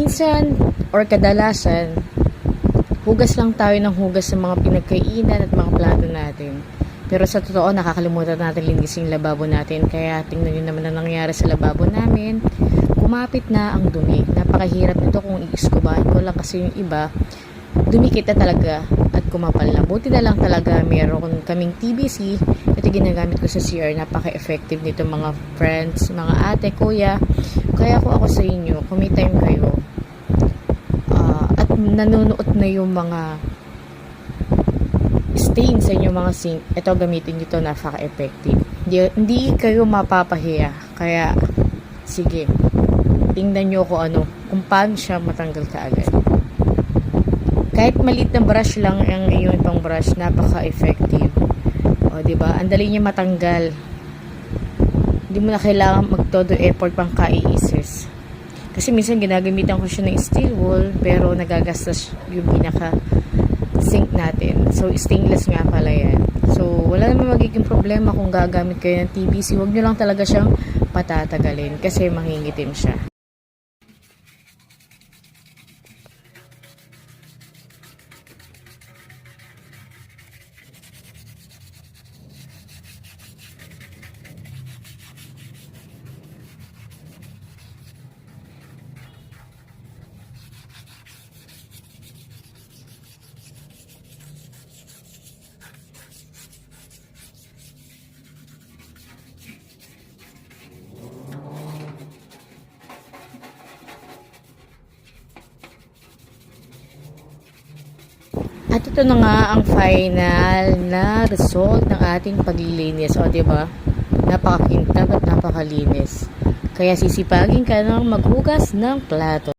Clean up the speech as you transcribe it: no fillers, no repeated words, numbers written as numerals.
Minsan, or kadalasan, hugas lang tayo ng hugas sa mga pinagkainan at mga plato natin. Pero sa totoo, nakakalimutan natin linisin yung lababo natin. Kaya tingnan nyo naman ang nangyari sa lababo namin. Kumapit na ang dumi. Napakahirap nito kung i-iskubahin ko lang kasi yung iba, dumikit na talaga at kumapal na. Buti na lang talaga meron kaming TBC. Ito ginagamit ko sa CR. Napaka-effective nito mga friends, mga ate, kuya. Kaya ako sa inyo, kung may time kayo, at nanonood na yung mga stain sa inyong mga sink, ito gamitin nyo ito, napaka-effective. Hindi kayo mapapahiya. Kaya, sige, tingnan nyo kung paano siya matanggal kaagad. Kahit maliit na brush lang ang iyong itong brush, napaka-effective. O, diba? Ang dali niya matanggal. Hindi mo na kailangan magtodo effort pang kaiisis. Kasi minsan ginagamitan ko siya ng steel wool, pero nagagastos yung pinaka sink natin. So, stainless nga pala yan. So, wala naman magiging problema kung gagamit kayo ng TBC. Huwag nyo lang talaga siyang patatagalin kasi mangingitim siya. At ito na nga ang final na result ng ating paglilinis. O, diba? Napakakintab at napakalinis. Kaya sisipagin ka ng maghugas ng plato.